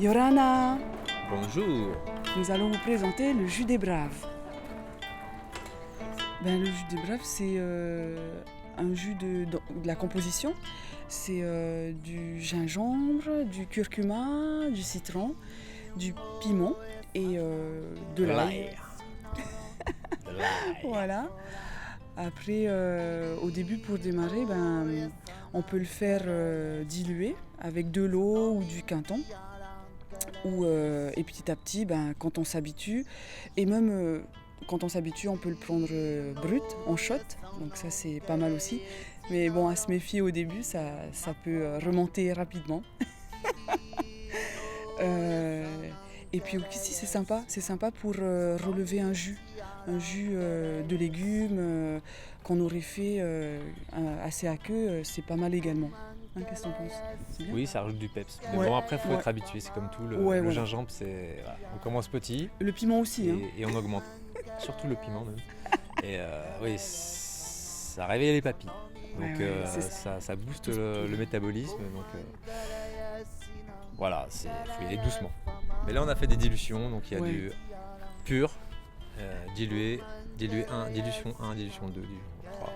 Yorana, Bonjour. nous allons vous présenter le jus des braves. Le jus des braves, c'est un jus de la composition. C'est du gingembre, du curcuma, du citron, du piment et de l'ail. De l'ail. Voilà. Après, au début, pour démarrer, on peut le faire diluer avec de l'eau ou du quinton. Et petit à petit, quand on s'habitue, et même quand on s'habitue, on peut le prendre brut, en shot. Donc ça, c'est pas mal aussi. Mais bon, à se méfier au début, ça peut remonter rapidement. Et puis aussi, c'est sympa pour relever un jus de légumes qu'on aurait fait assez aqueux, c'est pas mal également. Hein, qu'est-ce que t'en penses? C'est bien? Oui, ça rajoute du peps. Mais Ouais. bon, après, il faut Ouais. être habitué. C'est comme tout. Le Voilà. gingembre, c'est. Voilà. On commence petit Le piment aussi. et on augmente. Surtout le piment, même. Et oui, ça réveille les papilles. Donc ça booste le métabolisme. Donc voilà, il faut y aller doucement. Mais là, on a fait des dilutions. Donc il y a du pur, dilué 1, dilution 1, dilution 2, dilution 3.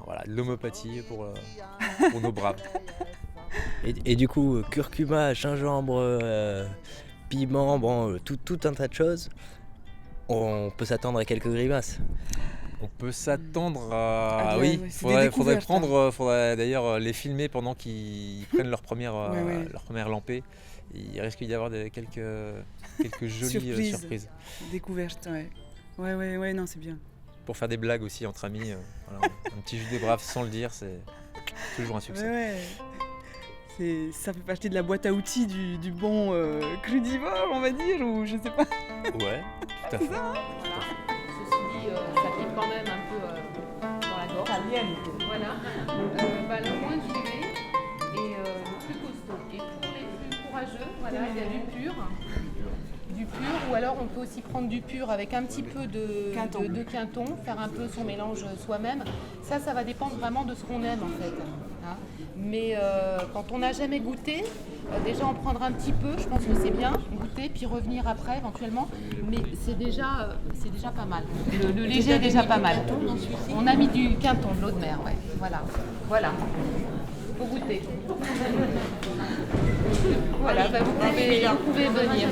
Voilà, de l'homéopathie pour nos braves. Et du coup, curcuma, gingembre, piment, tout un tas de choses. On peut s'attendre à quelques grimaces. On peut s'attendre à... c'est des faudrait découvertes, faudrait d'ailleurs les filmer pendant qu'ils prennent leur première lampée. Il risque d'y avoir quelques jolies surprises. Découvertes, ouais, non, c'est bien. Pour faire des blagues aussi entre amis, voilà, un petit jus des braves sans le dire, c'est toujours un succès. Ça fait partie de la boîte à outils du bon crudivore, on va dire, ou je sais pas. Ouais, tout à fait. Ceci dit, ça pique quand même un peu dans la gorge. Voilà. Le moins dilué et le plus costaud. Et pour les plus courageux, voilà, il y a du pur. Ou alors on peut aussi prendre du pur avec un petit peu de quinton, faire un peu son mélange soi-même. Ça va dépendre vraiment de ce qu'on aime en fait. Hein. Mais quand on n'a jamais goûté, déjà en prendre un petit peu, je pense que c'est bien, goûter, puis revenir après éventuellement. Mais c'est déjà pas mal. Le léger est déjà pas mal. On a mis du quinton, de l'eau de mer, ouais. Voilà. Faut goûter. Voilà, vous pouvez venir.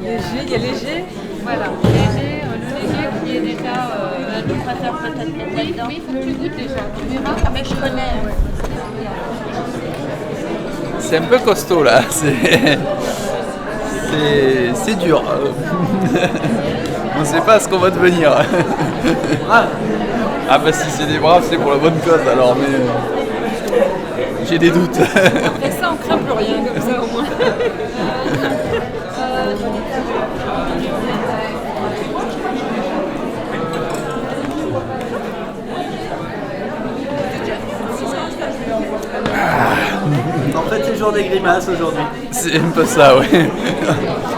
Il y a léger. Voilà, léger, le léger qui est déjà... tu préfères peut-être mettre là-dedans. Oui, il faut que tu goûtes déjà. Tu verras. Mais je connais. C'est un peu costaud là, c'est dur. On ne sait pas ce qu'on va devenir. Si c'est des braves, c'est pour la bonne cause alors, mais j'ai des doutes. Après ça, on craint plus rien, comme ça au moins. En fait, c'est le jour des grimaces aujourd'hui. C'est un peu ça, ouais.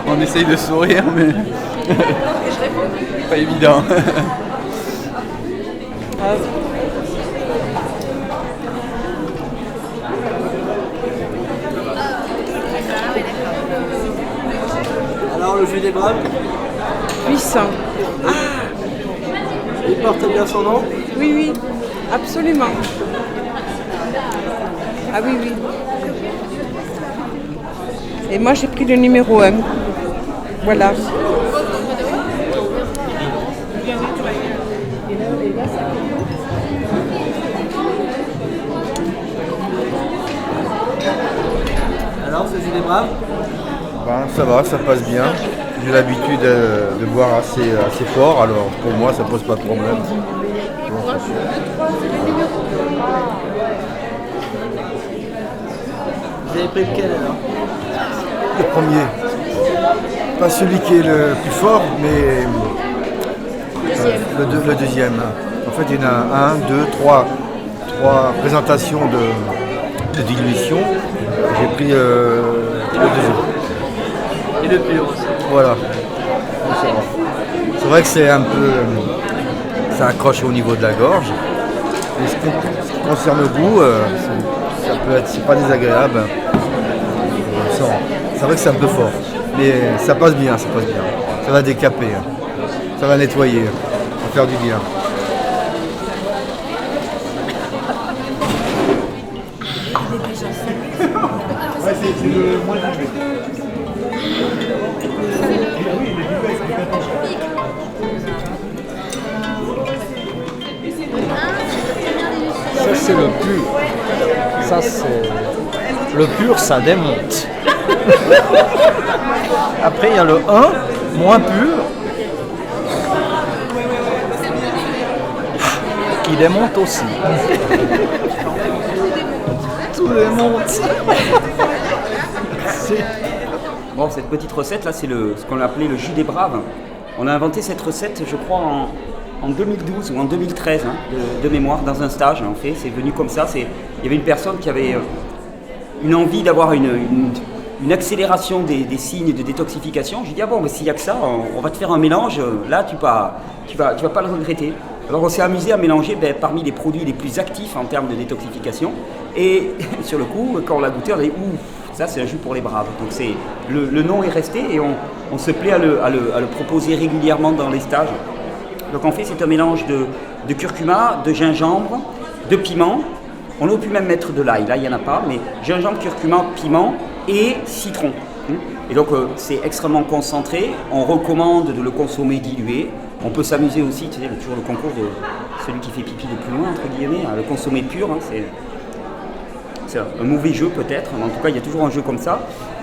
On essaye de sourire, mais pas évident. Alors, le jus des braves, Puissant. il porte bien son nom. Oui, absolument. Ah oui. Et moi, j'ai pris le numéro 1. Voilà. Alors, ce jus des braves, Ça va, ça passe bien. J'ai l'habitude de boire assez fort, alors pour moi ça pose pas de problème. vous avez pris lequel alors? Le premier, pas celui qui est le plus fort, mais le deuxième. En fait, il y en a 1, 2, 3 présentations de dilution. J'ai pris le deuxième. Et le pur aussi. Voilà. C'est vrai que c'est un peu... ça accroche au niveau de la gorge. Et ce qui concerne le goût, ça c'est pas désagréable. C'est vrai que c'est un peu fort, mais ça passe bien, ça passe bien. Ça va décaper, ça va nettoyer, ça va faire du bien. Ça c'est le pur. Ça c'est le pur, ça démonte. Après il y a le 1, moins pur, qui démonte aussi. Tout démonte. Bon, cette petite recette là, c'est ce qu'on appelait le jus des braves. On a inventé cette recette, je crois, en 2012 ou en 2013, de mémoire, dans un stage. En fait, c'est venu comme ça. Il y avait une personne qui avait une envie d'avoir une accélération des signes de détoxification. J'ai dit, ah bon, mais s'il n'y a que ça, on va te faire un mélange. Là, tu vas pas le regretter. Alors, on s'est amusé à mélanger parmi les produits les plus actifs en termes de détoxification. Et sur le coup, quand on l'a goûté, on a dit, ouh, ça c'est un jus pour les braves. Donc le nom est resté et on se plaît à le proposer régulièrement dans les stages. Donc en fait, c'est un mélange de curcuma, de gingembre, de piment. On aurait pu même mettre de l'ail, là il n'y en a pas, mais gingembre, curcuma, piment et citron. Et donc c'est extrêmement concentré. On recommande de le consommer dilué. On peut s'amuser aussi, tu sais, toujours le concours de celui qui fait pipi le plus loin, entre guillemets, à le consommer pur. C'est un mauvais jeu peut-être, mais en tout cas il y a toujours un jeu comme ça.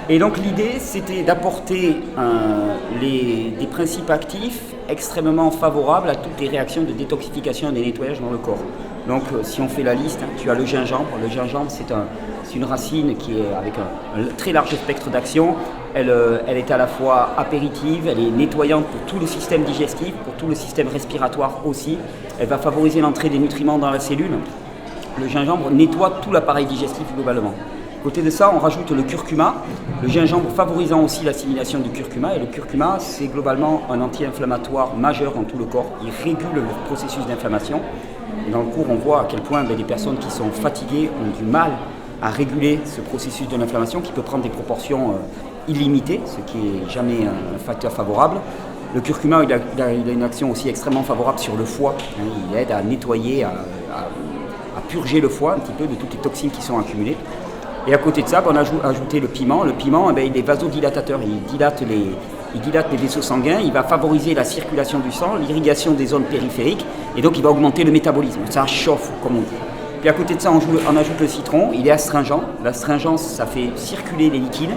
Et donc l'idée c'était d'apporter des principes actifs extrêmement favorables à toutes les réactions de détoxification et de nettoyage dans le corps. Donc si on fait la liste, tu as le gingembre. Le gingembre c'est une racine qui est avec un très large spectre d'action. Elle est à la fois apéritive, elle est nettoyante pour tout le système digestif, pour tout le système respiratoire aussi. Elle va favoriser l'entrée des nutriments dans la cellule. Le gingembre nettoie tout l'appareil digestif globalement. À côté de ça, on rajoute le curcuma, le gingembre favorisant aussi l'assimilation du curcuma. Et le curcuma, c'est globalement un anti-inflammatoire majeur dans tout le corps. Il régule le processus d'inflammation. Et dans le cours, on voit à quel point des personnes qui sont fatiguées ont du mal à réguler ce processus de l'inflammation qui peut prendre des proportions illimitées, ce qui n'est jamais un facteur favorable. Le curcuma, il a une action aussi extrêmement favorable sur le foie. Il aide à nettoyer, à purger le foie un petit peu de toutes les toxines qui sont accumulées. Et à côté de ça, on a ajouté le piment. Le piment, il est vasodilatateur, il dilate les vaisseaux sanguins, il va favoriser la circulation du sang, l'irrigation des zones périphériques, et donc il va augmenter le métabolisme. Ça chauffe, comme on dit. Puis à côté de ça, on ajoute le citron, il est astringent. L'astringence, ça fait circuler les liquides.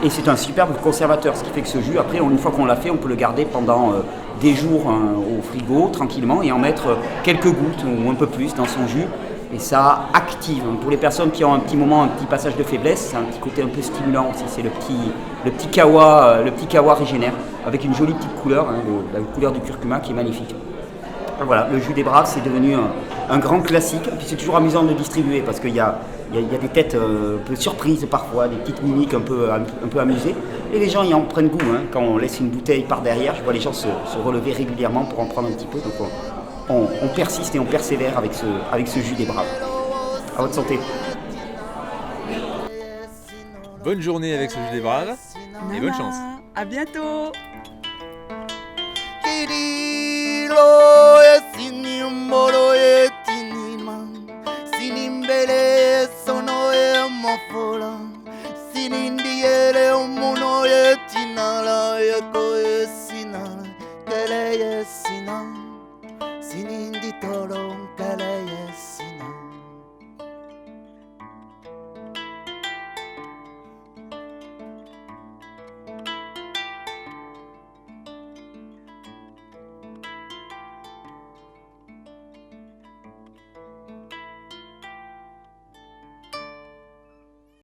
Et c'est un superbe conservateur, ce qui fait que ce jus, après, une fois qu'on l'a fait, on peut le garder pendant des jours au frigo, tranquillement, et en mettre quelques gouttes ou un peu plus dans son jus. Et ça active. Pour les personnes qui ont un petit moment, un petit passage de faiblesse, c'est un petit côté un peu stimulant aussi. C'est le petit kawa régénère, avec une jolie petite couleur, la couleur du curcuma qui est magnifique. Voilà, le jus des braves, c'est devenu un grand classique. Et puis c'est toujours amusant de le distribuer parce qu'il y a des têtes un peu surprises parfois, des petites mimiques un peu amusées. Et les gens y en prennent goût. Quand on laisse une bouteille par derrière, je vois les gens se relever régulièrement pour en prendre un petit peu. Donc on persiste et on persévère avec ce jus des braves. À votre santé. Bonne journée avec ce jus des braves et bonne chance. À bientôt. Sinindi tolong kala yesina